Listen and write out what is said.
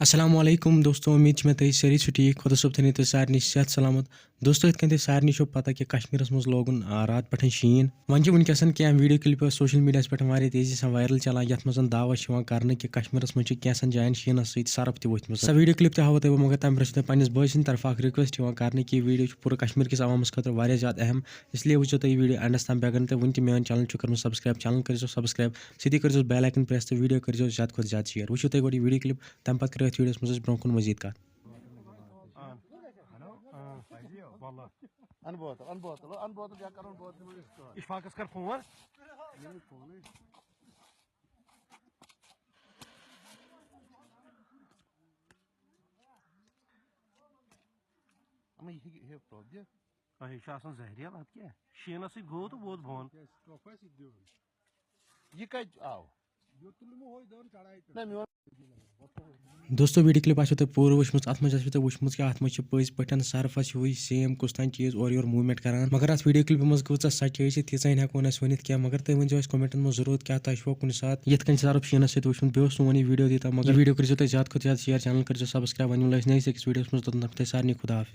अस्सलाम वालेकुम दोस्तों, उम्मीद छे मे तुम सारी ठीक खुदा सोब थी तो सारे सेहत सलामत। दोस्तों इत कन सारे पता कि कश्मीर मज लोगन रात पे शीन वन वनकस क्या वीडियो क्लिप सोशल मीडिया पे तेजी से वायरल चलान ये मज दावा कर कश्मीर मज कैसन जायन शीन सरफ तथ सो वीडियो क्लिप हाव तुम मगर तम पे पन्निस बस तरफ रिक्वेस्ट कर कि वीडियो पूरे कश्मीर किस अवामस खतर ज्यादा अहम, इसलिए वो तुम वीडियो एंडस तम बेगर तो वन मेन चैनल कर सब्सक्राइब, चैनल कर सब्सक्राइब सी कर बेल आइकन प्रेस तो वीडियो कर ज्यादा खुद ज्यादा शेयर। वो तुम वीडियो क्लिप तम पे कर वीडियो मज ब्रो कुन मजीद कत। इशफाकस कर फोन जहरिया बात क्या शीन सो गो तो बहुत भोन यह कत आव दोस्तों वीडियो क्लिप तुम पूरे वुचम अत मज तुम वुचम कि अत मज पज पे सर्फ हुई सेम कुछ तान चीज और योर मूवमेंट करान, मगर अत वीडियो क्लिप मज कूच सच्चाई तीन हेको वन क्या, मगर तुम वन कमेंटन में जरूर क्या तुम कुन सात ये सर्फ शीन सो वो सोन यह वीडियो दीता, मगर वीडियो कर ज्यादा खुद ज्यादा शेयर, चैनल कर सब्सक्राइब। वन नई वीडियो मज सारे खुदा हाफिज।